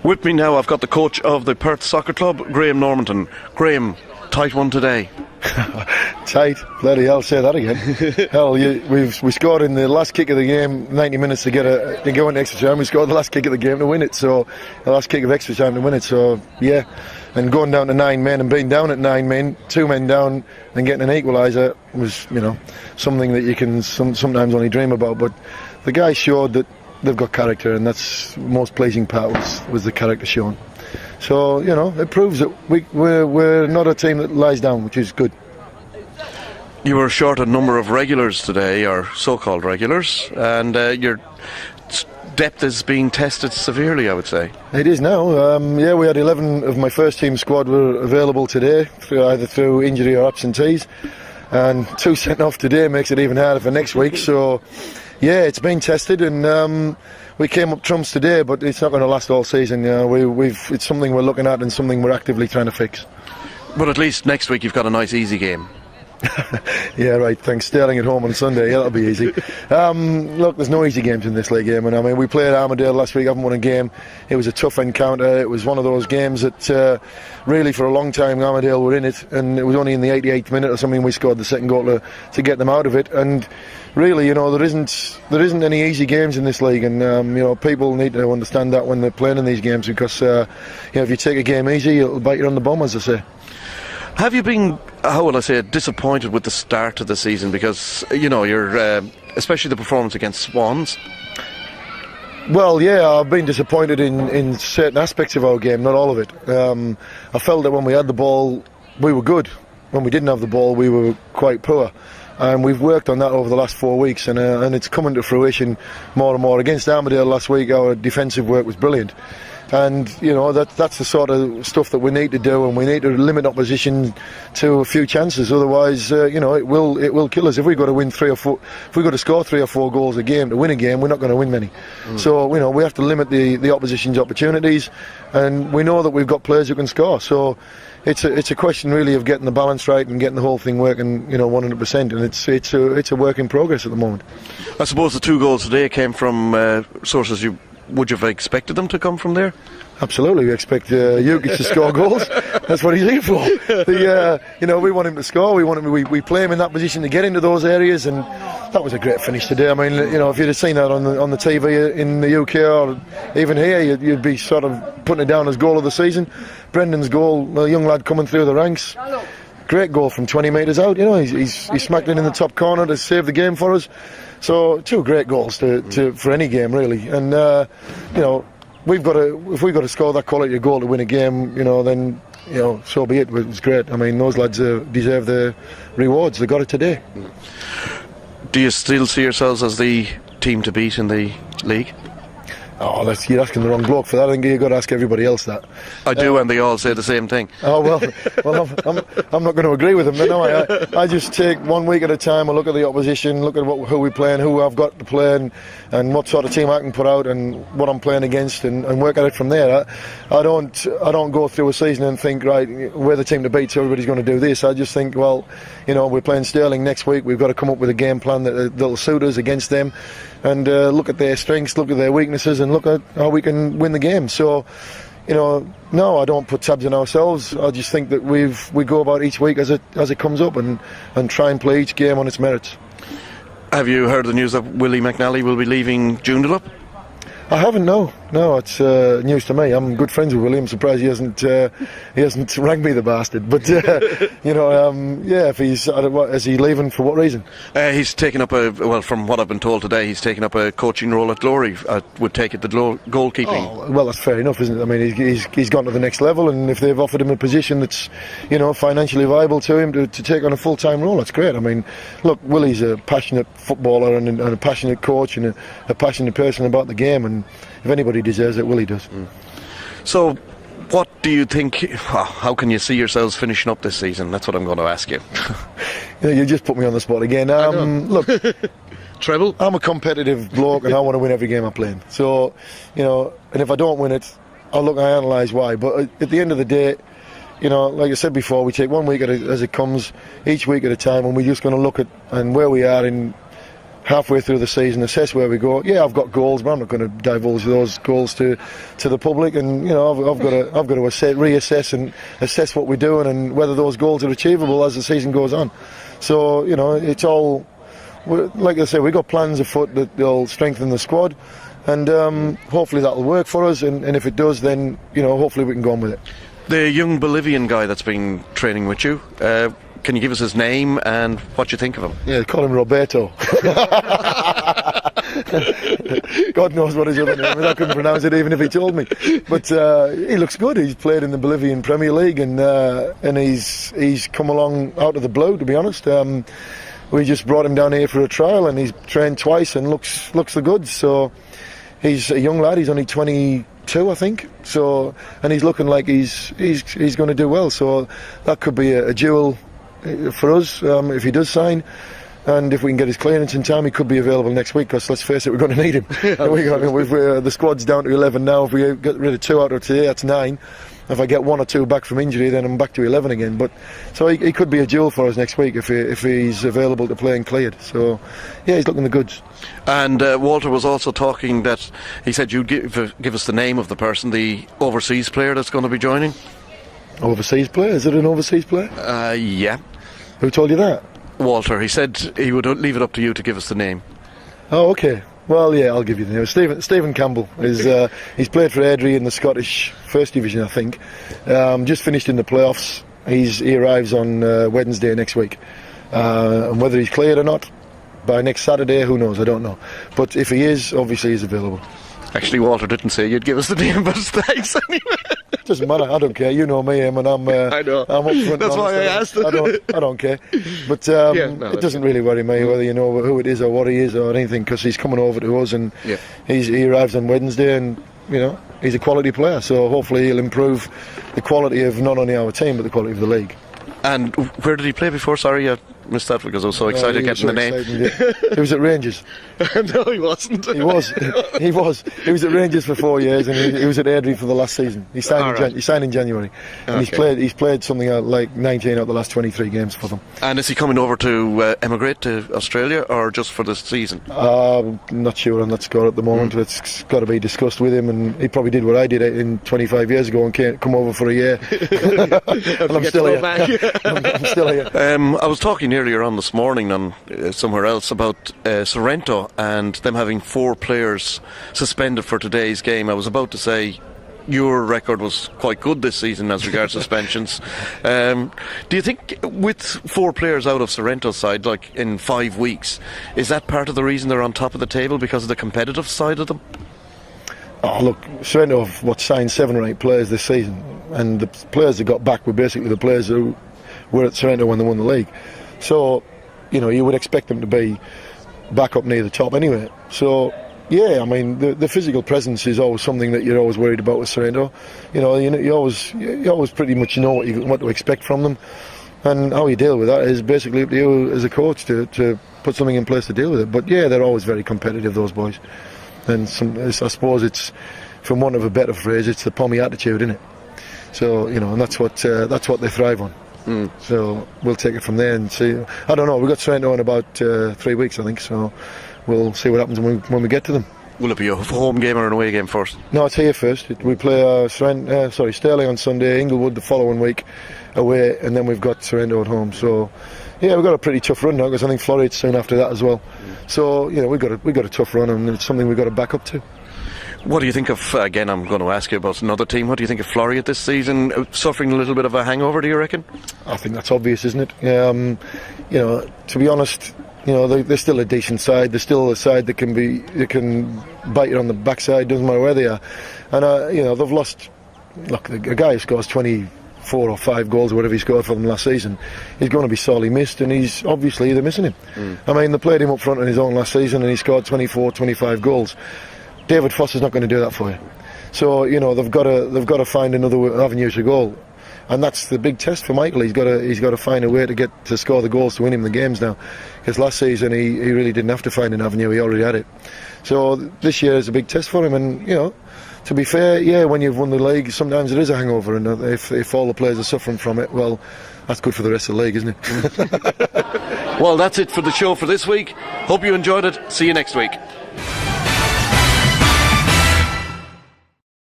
With me now, I've got the coach of the Perth Soccer Club, Graham Normanton. Graham, tight one today. Tight? Bloody hell, say that again. Hell, we scored in the last kick of the game, 90 minutes to go into extra time. We scored the last kick of the game to win it, so the last kick of extra time to win it, so yeah. And going down to 9 men and being down at 9 men, 2 men down and getting an equaliser was, something that you can sometimes only dream about. But the guys showed that they've got character, and that's the most pleasing part was the character shown. So, it proves that we're not a team that lies down, which is good. You were short a number of regulars today, or so-called regulars, and your depth is being tested severely, I would say. It is now. We had 11 of my first team squad were available today, either through injury or absentees, and 2 sent off today makes it even harder for next week. So, yeah, it's been tested, and we came up trumps today, but it's not going to last all season. It's something we're looking at and something we're actively trying to fix. But at least next week you've got a nice easy game. Yeah, right, thanks. Sterling at home on Sunday, yeah, that'll be easy. Look, there's no easy games in this league game, and we played Armadale last week, haven't won a game. It was a tough encounter. It was one of those games that really for a long time Armadale were in it, and it was only in the 88th minute or something we scored the second goal to get them out of it. And really, there isn't any easy games in this league, and people need to understand that when they're playing in these games, because if you take a game easy, it'll bite you on the bum, as I say. Have you been, how will I say it, disappointed with the start of the season? Because, you're, especially the performance against Swans. Well, yeah, I've been disappointed in certain aspects of our game, not all of it. I felt that when we had the ball, we were good. When we didn't have the ball, we were quite poor. And we've worked on that over the last 4 weeks, and it's coming to fruition more and more. Against Armadale last week, our defensive work was brilliant. And that's the sort of stuff that we need to do, and we need to limit opposition to a few chances. Otherwise, it will kill us. If we've got to win 3 or 4, if we've got to score 3 or 4 goals a game to win a game, we're not going to win many. So we have to limit the opposition's opportunities, and we know that we've got players who can score. So it's a question really of getting the balance right and getting the whole thing working, 100%. And it's a work in progress at the moment. I suppose the 2 goals today came from sources would you have expected them to come from there? Absolutely, we expect Jukic to score goals. That's what he's here for. We want him to score. We play him in that position to get into those areas, and that was a great finish today. I mean, if you'd have seen that on the TV in the UK or even here, you'd be sort of putting it down as goal of the season. Brendan's goal, a young lad coming through the ranks. Great goal from 20 metres out. He smacked it in the top corner to save the game for us. So 2 great goals for any game really, and if we've got to score that quality of goal to win a game, then so be it. It was great. I mean, those lads deserve the rewards. They got it today. Do you still see yourselves as the team to beat in the league? Oh, you're asking the wrong bloke for that. I think you've got to ask everybody else that. I do, and they all say the same thing. Oh, well, I'm not going to agree with them. No, I just take 1 week at a time. I look at the opposition, look at who we play and who I've got to play, and what sort of team I can put out and what I'm playing against, and work at it from there. I don't go through a season and think, right, we're the team to beat, so everybody's going to do this. I just think, well, we're playing Sterling next week. We've got to come up with a game plan that'll suit us against them, and look at their strengths, look at their weaknesses, and look at how we can win the game. So, no, I don't put tabs on ourselves. I just think that we go about each week as it comes up, and try and play each game on its merits. Have you heard the news that Willie McNally will be leaving Joondalup? I haven't, no, it's news to me. I'm good friends with Willie. I'm surprised he hasn't rang me, the bastard. But if is he leaving for what reason? He's taken up from what I've been told today, he's taken up a coaching role at Glory. Would take it the goalkeeping. Oh, well, that's fair enough, isn't it? I mean, he's gone to the next level, and if they've offered him a position that's financially viable to him to take on a full-time role, that's great. I mean, look, Willie's a passionate footballer and a passionate coach and a passionate person about the game, and if anybody deserves it, Willie does. So, what do you think? How can you see yourselves finishing up this season? That's what I'm going to ask you. You just put me on the spot again. Look, treble. I'm a competitive bloke, and I want to win every game I play. So, and if I don't win it, I analyse why. But at the end of the day, like I said before, we take 1 week as it comes, each week at a time, and we're just going to look at where we are in halfway through the season, assess where we go. Yeah, I've got goals, but I'm not going to divulge those goals to the public. And you know, I've got to reassess and assess what we're doing and whether those goals are achievable as the season goes on. So you know, it's all, like I say, we've got plans afoot that will strengthen the squad, and hopefully that'll work for us. And if it does, then you know, hopefully we can go on with it. The young Bolivian guy that's been training with you. Can you give us his name and what you think of him? Yeah, call him Roberto. God knows what his other name is. I couldn't pronounce it even if he told me. But he looks good. He's played in the Bolivian Premier League, and he's come along out of the blue, to be honest. We just brought him down here for a trial, and he's trained twice and looks the goods. So he's a young lad. He's only 22, I think. So, and he's looking like he's going to do well. So that could be a jewel for us if he does sign, and if we can get his clearance in time, he could be available next week, because let's face it, we're going to need him. The squad's down to 11 now. If we get rid of 2 out of today, that's 9. If I get 1 or 2 back from injury, then I'm back to 11 again. But so he could be a jewel for us next week if he's available to play and cleared. So yeah, he's looking the goods. And Walter was also talking that he said you'd give us the name of the person, the overseas player that's going to be joining. Overseas player? Is it an overseas player? Yeah. Who told you that? Walter. He said he would leave it up to you to give us the name. Oh, okay. Well, yeah, I'll give you the name. Stephen Campbell. He's played for Airdrie in the Scottish First Division, I think. Just finished in the playoffs. He arrives on Wednesday next week. And whether he's cleared or not, by next Saturday, who knows? I don't know. But if he is, obviously he's available. Actually, Walter didn't say you'd give us the name, but thanks anyway. Doesn't matter. I don't care. You know me, and I'm. I know. I'm up front. That's why I asked. I don't care. But it doesn't really worry me whether you know who it is or what he is or anything, because he's coming over to us, and he arrives on Wednesday, and you know he's a quality player. So hopefully he'll improve the quality of not only our team but the quality of the league. And where did he play before? Sorry, I missed that because I was so excited getting the name. He was at Rangers. No, he wasn't. He was. He was at Rangers for 4 years, and he was at Airdrie for the last season. He signed in January, and he's played something like 19 out of the last 23 games for them. And is he coming over to emigrate to Australia, or just for the season? I'm not sure on that score at the moment. It's got to be discussed with him, and he probably did what I did in 25 years ago and come over for a year. And I'm still here. I'm still here. I was talking earlier on this morning on somewhere else about Sorrento and them having 4 players suspended for today's game. I was about to say your record was quite good this season as regards suspensions. Do you think with 4 players out of Sorrento's side, like in 5 weeks, is that part of the reason they're on top of the table, because of the competitive side of them? Oh, look, Sorrento have signed 7 or 8 players this season, and the players that got back were basically the players who were at Sorrento when they won the league. So, you know, you would expect them to be back up near the top anyway. So, yeah, I mean, the physical presence is always something that you're always worried about with Sorrento. You know, you always pretty much know what to expect from them, and how you deal with that is basically up to you as a coach to put something in place to deal with it. But yeah, they're always very competitive, those boys. And I suppose it's, from want of a better phrase, it's the pommy attitude, isn't it? So, you know, and that's what they thrive on. So we'll take it from there and see. I don't know, we've got Sorrento in about 3 weeks, I think, so we'll see what happens when we get to them. Will it be a home game or an away game first? No, it's here first. We play Stirling on Sunday, Inglewood the following week away, and then we've got Sorrento at home. So yeah, we've got a pretty tough run now, because I think Florida's soon after that as well. So you know, we've got a tough run, and it's something we've got to back up to. What do you think of, again, I'm going to ask you about another team, what do you think of Florida this season? Suffering a little bit of a hangover, do you reckon? I think that's obvious, isn't it? You know, to be honest, you know, they're still a decent side. They're still a side that can bite you on the backside, doesn't matter where they are. And, you know, they've lost, look, a guy who scores 24 or 5 goals or whatever he scored for them last season, he's going to be sorely missed, and he's obviously they're missing him. I mean, they played him up front on his own last season, and he scored 24, 25 goals. David Foster's not going to do that for you. So you know they've got to find another avenue to goal, and that's the big test for Michael. He's got to find a way to score the goals to win him the games now. Because last season he really didn't have to find an avenue; he already had it. So this year is a big test for him, and you know, to be fair, yeah, when you've won the league, sometimes it is a hangover, and if all the players are suffering from it, well, that's good for the rest of the league, isn't it? Well, that's it for the show for this week. Hope you enjoyed it. See you next week.